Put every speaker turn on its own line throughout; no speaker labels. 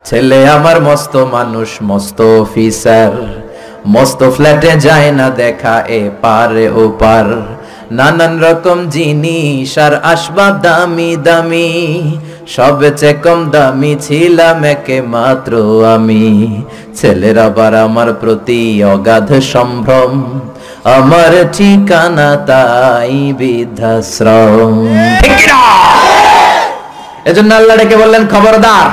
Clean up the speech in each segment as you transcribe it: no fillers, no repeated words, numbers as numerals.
ছেলে আমার মস্ত মানুষ, মস্ত অফিসার, মস্ত ফ্ল্যাটে যায় না দেখা এ পারে ও পার। নানান রকম জিনিস আর আসবাব দামি দামি, সবচেয়ে কম দামি ছিলাম একে মাত্র আমি। ছেলের আবার আমার প্রতি অগাধ সম্ভ্রম, আমার ঠিকানা তাই বৃদ্ধাশ্রম। এজন্য আল্লাহ ডেকে বললেন, খবরদার,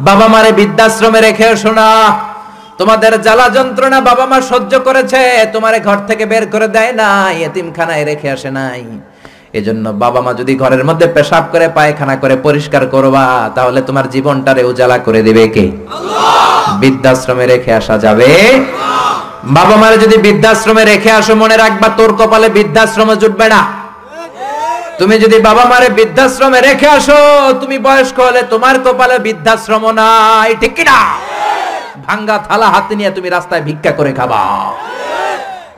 বাবা মারে বৃদ্ধাশ্রমে রেখে এসো না। তোমাদের জ্বালা যন্ত্রণা বাবা মা সহ্য করেছে, তোমারে ঘর থেকে বের করে দেয় না, এতিমখানায় রেখে আসে নাই। এজন্য বাবা মা যদি ঘরের মধ্যে পেশাব করে পায়খানা করে পরিষ্কার করবা, তাহলে তোমার জীবনটারে উজালা করে দিবে কে? আল্লাহ। বৃদ্ধাশ্রমে রেখে আসা যাবে? বাবা মারে যদি বৃদ্ধাশ্রমে রেখে আসো, মনে রাখবা তোর কপালে বৃদ্ধাশ্রমে জুটবে না। তুমি যদি বাবা মারে বৃদ্ধাশ্রমে রেখে আসো, তুমি বয়স্ক হলে তোমার কপালে বৃদ্ধাশ্রম নাই, ঠিক কি না? ভাঙ্গা থালা হাতে নিয়ে তুমি রাস্তায় ভিক্ষা করে খাবা।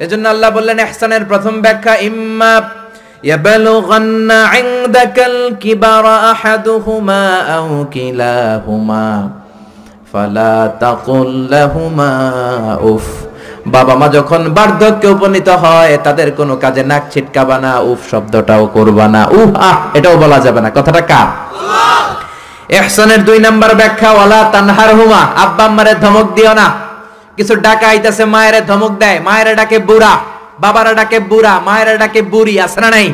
এজন্য আল্লাহ বললেন, ইহসানের প্রথম ব্যাখ্যা, ইম্মা ইয়াবলুগান্না ইনদাকাল কিবারা আহাদুহুমা আও কিলাহুমা ফালা তাকুল লাহুমা উফ। বাবা মা যখন বার্ধক্যে উপনীত হয়, তাদের কোনো কাজে নাক ছিটকাবা না, উফ শব্দটাও করবা না, উফ আহ এটাও বলা যাবে না। কথাটা কার? আল্লাহ। ইহসানের 2 নাম্বার ব্যাখ্যা, ওয়ালা তানহারহুমা, আব্বা আম্মারে ধমক দিও না। কিছু ডাকা আইতাছে, মায়েরে ধমক দেয়, মায়েরে ডাকে বুড়া, বাবারা ডাকে বুড়া, মায়েরা ডাকে বুড়ি, আছে না নাই?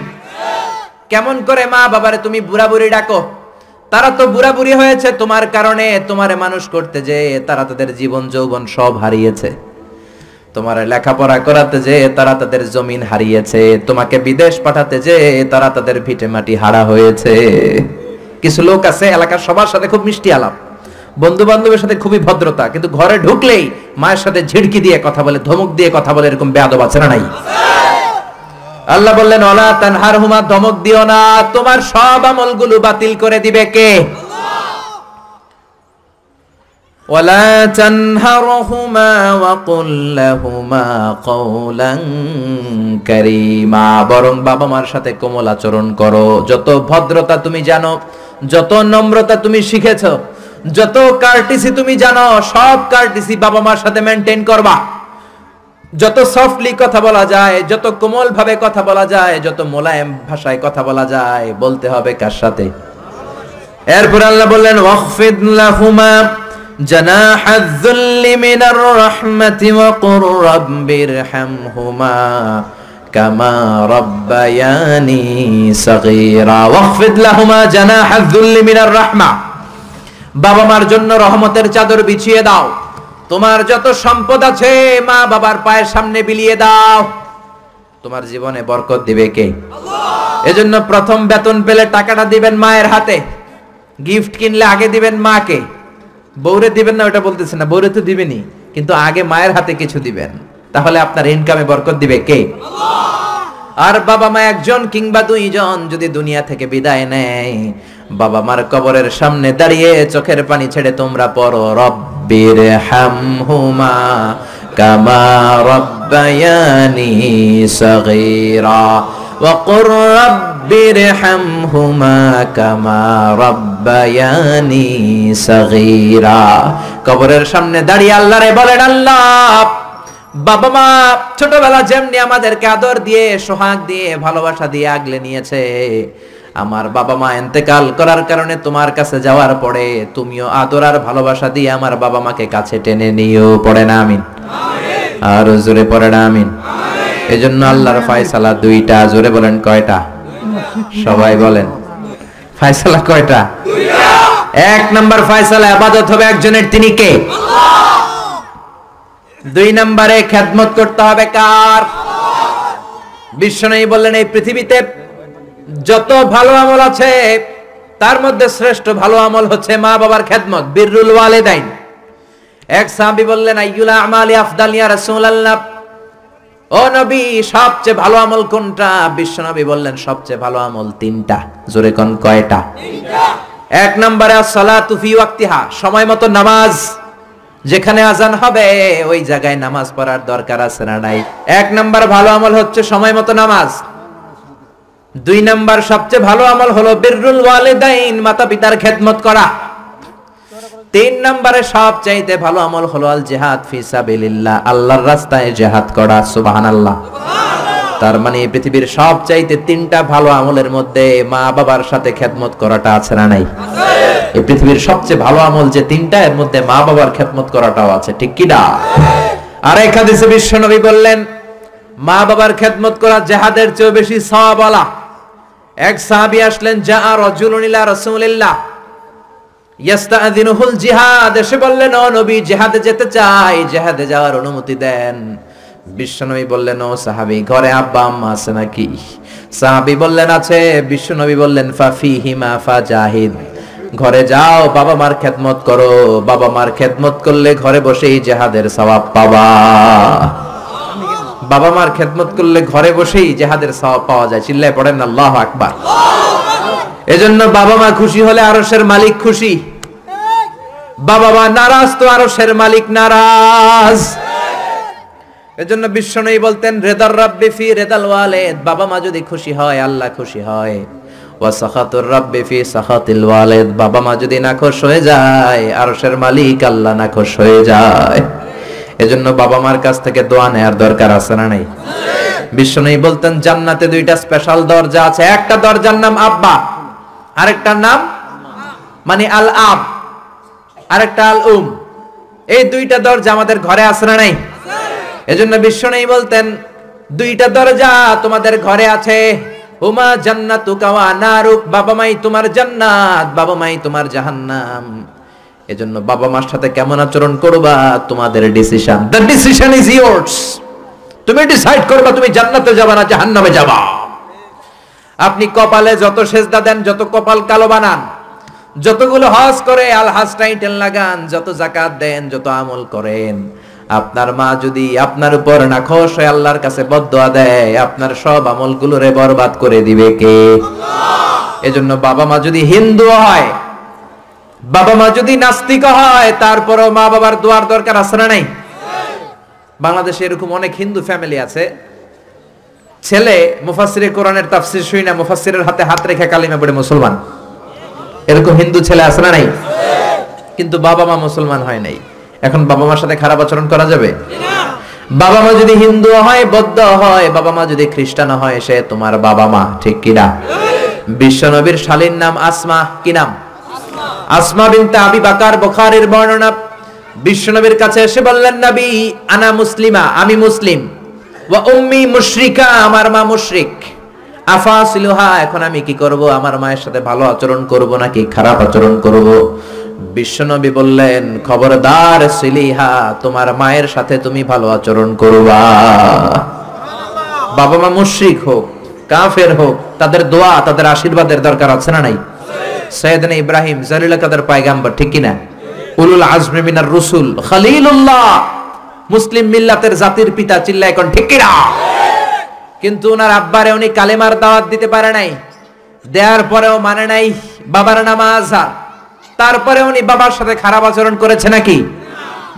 কেমন করে মা বাবারে তুমি বুড়া বুড়ি ডাকো? তারা তো বুড়া বুড়ি হয়েছে তোমার কারণে। তোমারে মানুষ করতে যে তারা তাদের জীবন যৌবন সব হারিয়েছে, তোমারে লেখাপড়া করাতে যে তারা তাদের জমিন হারিয়েছে, তোমাকে বিদেশ পাঠাতে যে তারা তাদের ভিটে মাটি হারা হয়েছে। কিছু লোক আছে এলাকার সবার সাথে খুব মিষ্টি আলাপ, বন্ধু বান্ধবের সাথে খুবই ভদ্রতা, কিন্তু ঘরে ঢুকলেই মায়ের সাথে ঝিড়কি দিয়ে কথা বলে, ধমক দিয়ে কথা বলে, এরকম বেয়াদব আছে না নাই? আল্লাহ বললেন, ওয়ালা তানহারহুমা, ধমক দিও না, তোমার সব আমলগুলো বাতিল করে দিবে কে? ওয়ালা তানহারহুমা ওয়া কুল লাহুমা কওলান কারীমা, বরং বাবা মার সাথে কোমল আচরণ করো। যত ভদ্রতা তুমি জানো, যত নম্রতা তুমি শিখেছো, যত কার্টিসি তুমি জানো, সব কার্টিসি বাবা মার সাথে মেইনটেইন করবা। যত সফটলি কথা বলা যায়, যত কোমল ভাবে কথা বলা যায়, যত মোলায়েম ভাষায় কথা বলা যায়, বলতে হবে কার সাথে? এরপর আল্লাহ বললেন, ওয়াখফিদ লাহুমা জানাহায যুল্লি মিনার রাহমাতি ওয়া কুর রাব্বিরহামহুমা কামা রাব্বায়ানি সাগীরা। ওয়াখফিদ লাহুমা জানাহায যুল্লি মিনার রাহমা, বাবা মার জন্য রহমতের চাদর বিছিয়ে দাও। তোমার যত সম্পদ আছে মা বাবার পায়ের সামনে বিলিয়ে দাও, তোমার জীবনে বরকত দিবে কে? আল্লাহ। এজন্য প্রথম বেতন পেলে টাকাটা দিবেন মায়ের হাতে, গিফট কিনলে আগে দিবেন মাকে। বউরে দিবেন না ওটা বলতেছে না, বউরে তো দিবেনই, কিন্তু আগে মায়ের হাতে কিছু দিবেন, তাহলে আপনার ইনকামে বরকত দিবে কে? আল্লাহ। আর বাবা মা একজন কিংবা 2 জন যদি দুনিয়া থেকে বিদায় নেয়, বাবা মার কবরের সামনে দাঁড়িয়ে চোখের পানি ছেড়ে তোমরা পড়ো, রব্বিরহামহুমা কামা রাব্বায়ানি সাগীরা ওয়া কুর রাব্বিরহামহুমা কামা রাব্বায়ানি সাগীরা। কবরের সামনে দাঁড়িয়ে আল্লাহরে বলেন, আল্লাহ, বাবা মা ছোটবেলা যেমনি আমাদেরকে আদর দিয়ে, সোহাগ দিয়ে, ভালোবাসা দিয়ে আগলে নিয়েছে, আমার বাবা মা ইন্তেকাল করার কারণে তোমার কাছে যাওয়ার পরে তুমিও আদর আর ভালোবাসা দিয়ে আমার বাবা মাকে কাছে টেনে নিও। পড়ে না আমিন? আর জোরে পড়ে না আমিন? এজন্য আল্লাহর ফয়সালা 2টা। জোরে বলেন কয়টা? সবাই বলেন ফয়সালা কয়টা? 2টা। 1 নাম্বার ফয়সালা, ইবাদত হবে একজনের, তিনি কে? আল্লাহ। 2 নম্বরে খেদমত করতে হবে কার? বিশ্বনবী বললেন, এই পৃথিবীতে যত ভালো আমল আছে তার মধ্যে শ্রেষ্ঠ ভালো আমল হচ্ছে মা বাবার খেদমত, বিররুল ওয়ালিদাইন। এক সাহাবী বললেন, আইয়ুল আমালি আফদাল ইয়া রাসূলুল্লাহ, ও নবী সবচেয়ে ভালো আমল কোনটা? বিশ্বনবী বললেন, সবচেয়ে ভালো আমল 3টা। জোরে কোন কয়টা? 3টা। 1 নম্বরে as-সালাতু ফি ওয়াক্তিহা, সময় মতো নামাজ, যেখানে আজান হবে ওই জায়গায় নামাজ পড়ার দরকার আছে না নাই? 1 নাম্বার ভালো আমল হচ্ছে সময় মতো নামাজ। 2 নাম্বার সবচেয়ে ভালো আমল হলো বিররুল ওয়ালিদাইন, মাতা পিতার খেদমত করা। তিন নম্বরে সবচাইতে ভালো আমল হলো আল জিহাদ ফি সাবিলিল্লাহ, আল্লাহর রাস্তায় জিহাদ করা। সুবহানাল্লাহ। তার মানে এই পৃথিবীর সবচাইতে তিনটা ভালো আমলের মধ্যে মা বাবার সাথে খেদমত করাটা আছে না নাই? এই পৃথিবীর সবচেয়ে ভালো আমল যে তিনটা, এর মধ্যে মা বাবার খেদমত করাটাও আছে, ঠিক কি না? আর এক হাদিসে বিশ্বনবী বললেন মা বাবার খেদমত করা জিহাদের চেয়ে বেশি সওয়াবওয়ালা। এক সাহাবী আসলেন, জা রাজুলুন ইলা রাসূলিল্লাহ ইস্তাযিনুহুল জিহাদ, এসে বললেন ও নবী জিহাদে যেতে চাই, জিহাদে যাওয়ার অনুমতি দেন। বিশ্বনবী বললেন ও সাহাবী ঘরে আব্বা আম্মা আছে নাকি? সাহাবী বললেন আছে। বিশ্বনবী বললেন ফাফিহিমা ফাজাহিদ, ঘরে যাও বাবা মার খেদমত করো, বাবা মার খেদমত করলে ঘরে বসেই জিহাদের সওয়াব পাবা। বাবা মার খেদমত করলে ঘরে বসেই জিহাদের সওয়াব পাওয়া যায়। চিল্লায় পড়েন আল্লাহু আকবার। এজন্য বাবা মা খুশি হলে আরশের মালিক খুশি, বাবা মা নারাজ তো আরশের মালিক নারাজ। এজন্য বিশ্বনবী বলতেন রিদার রাব্বি ফি রিদাল ওয়ালিদ, বাবা মা যদি খুশি হয় আল্লাহ খুশি হয়। ওয়া সাখাতুর রাব্বি ফি সাখাতিল ওয়ালিদ, বাবা মা যদি নাখোশ হয়ে যায় আরশের মালিক আল্লাহ নাখোশ হয়ে যায়। এজন্য বাবা মার কাছ থেকে দোয়া নেয়ার দরকার আছে না নাই? বিশ্বনবী বলতেন জান্নাতে দুইটা স্পেশাল দরজা আছে, একটা দরজার নাম আব্বা, আরেকটার নাম মানে আল আব, আরেকটা আল উম। এই দুইটা দরজা আমাদের ঘরে আছে না নাই? এজন্য বিশ্বনবী বলতেন দুইটা দরজা তোমাদের ঘরে আছে, হুমা জান্নাতুকা ওয়া নারুক, বাবা মাই তোমার জান্নাত, বাবা মাই তোমার জাহান্নাম। এজন্য বাবা মার সাথে কেমন আচরণ করবা তোমাদের decision, the decision is yours. তুমি ডিসাইড করবা তুমি জান্নাতে যাবা না জাহান্নামে যাবা। আপনি কপালে যত সেজদা দেন, যত কপাল কালো বানান, যতগুলো হজ করে আল হজ টাইটেল লাগান, যত যাকাত দেন, যত আমল করেন, আপনার মা যদি আপনার উপর নাখোশ হয়ে আল্লাহর কাছে বদদোয়া দেয়, আপনার সব আমলগুলোরে বরবাদ করে দিবে কে? আল্লাহ। এজন্য বাবা মা যদি হিন্দু হয়, বাবা মা যদি নাস্তিক হয়, তারপরও মা বাবার দোয়ার দরকার আছে না নাই? বাংলাদেশে এরকম অনেক হিন্দু ফ্যামিলি আছে, ছেলে মুফাসসিরে কোরআনের তাফসীর শুই না, মুফাসসিরের হাতে হাত রেখে কালিমা পড়ে মুসলমান। এরকম হিন্দু ছেলে আছে না নাই? কিন্তু বাবা মা মুসলমান হয় নাই। এখন বাবা মার সাথে খারাপ আচরণ করা যাবে? বাবা মা যদি হিন্দু হয়, বৌদ্ধ হয়, বাবা মা যদি খ্রিস্টান হয়, সে তোমার বাবা মা, ঠিক কি না? বিশ্বনবীর শালীর নাম আসমা, কি নাম? আসমা বিনতে আবি বকর, বুখারীর বর্ণনা। বিশ্বনবীর কাছে এসে বললেন নবী আনা মুসলিমা, আমি মুসলিম, ওয়া উম্মি মুশরিকা, আমার মা মুশরিক, আফাসিলুহা, এখন আমি কি করব? আমার মায়ের সাথে ভালো আচরণ করব নাকি খারাপ আচরণ করব? বিশ্বনবী বললেন খবরদার সিলিহা, তোমার মায়ের সাথে তুমি ভালো আচরণ করবা। বাবা মা মুশরিক হোক, কাফের হোক, তাদের দোয়া, তাদের আশীর্বাদের দরকার আছে না নাই? সাইয়েদনা ইব্রাহিম জালিল কাদের পয়গম্বর, ঠিক কি না? উলুল আজমি মিনার রসুল, খলিলুল্লাহ, মুসলিম মিল্লাতের জাতির পিতা, চিল্লায় এখন ঠিক কি না? কিন্তু ওনার আব্বারে উনি কালেমার দাওয়াত দিতে পারে নাই, দেওয়ার পরেও মানে নাই বাবার নামাজ, তারপরে উনি বাবার সাথে খারাপ আচরণ করেছে নাকি?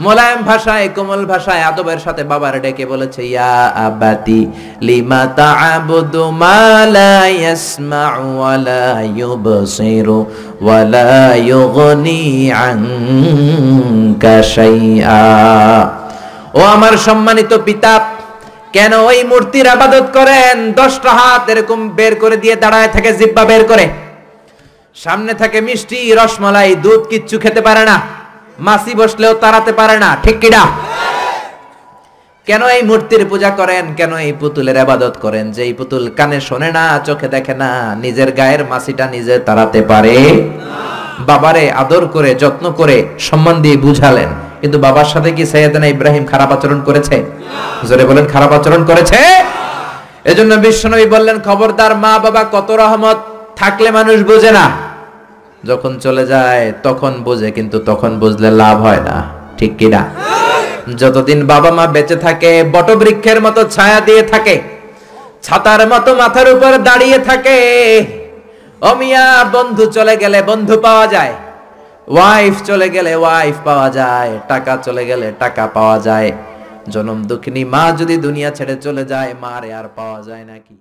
মোলায়েম ভাষায়, কোমল ভাষায়, আদবের সাথে বাবার ডেকে বলেছে ইয়া আবাতি লিমা তা'বুদু মা লা ইয়াসমা'ু ওয়া লা ইউবসিরু ওয়া লা ইউগনি আনকা শাইআ। ও আমার সম্মানিত পিতা, কেন ওই মূর্তির ইবাদত করেন? 10টা হাত এরকম বের করে দিয়ে দাঁড়ায় থাকে, জিহ্বা বের করে, সামনে থাকে মিষ্টি, রসমালাই, দুধ, কিচ্ছু খেতে পারে না, মাছি বসলেও তাড়াতে পারে না, ঠিক কি না? কেন এই মূর্তির পূজা করেন? কেন এই পুতুলের ইবাদত করেন? যে এই পুতুল কানে শোনে না, চোখে দেখে না, নিজের গায়ের মাছিটা নিজে তাড়াতে পারে না। বাবারে আদর করে, যত্ন করে, সম্মান দিয়ে বুঝালেন, কিন্তু বাবার সাথে কি সাইয়েদনা ইব্রাহিম খারাপ আচরণ করেছে? জোরে বলেন, খারাপ আচরণ করেছে? এজন্য বিশ্বনবী বললেন খবরদার, মা বাবা কত রহমত থাকলে মানুষ বোঝে না, যখন চলে যায় তখন বোঝে, কিন্তু তখন বুঝলে লাভ হয় না, ঠিক কি না? যতদিন বাবা মা বেঁচে থাকে বটবৃক্ষের মতো ছায়া দিয়ে থাকে, ছাতার মতো মাথার উপর দাঁড়িয়ে থাকে। ও মিয়া, বন্ধু চলে গেলে বন্ধু পাওয়া যায়, ওয়াইফ চলে গেলে ওয়াইফ পাওয়া যায়, টাকা চলে গেলে টাকা পাওয়া যায়। জনম দুঃখিনী মা যদি দুনিয়া ছেড়ে চলে যায়, মারে আর পাওয়া যায় নাকি?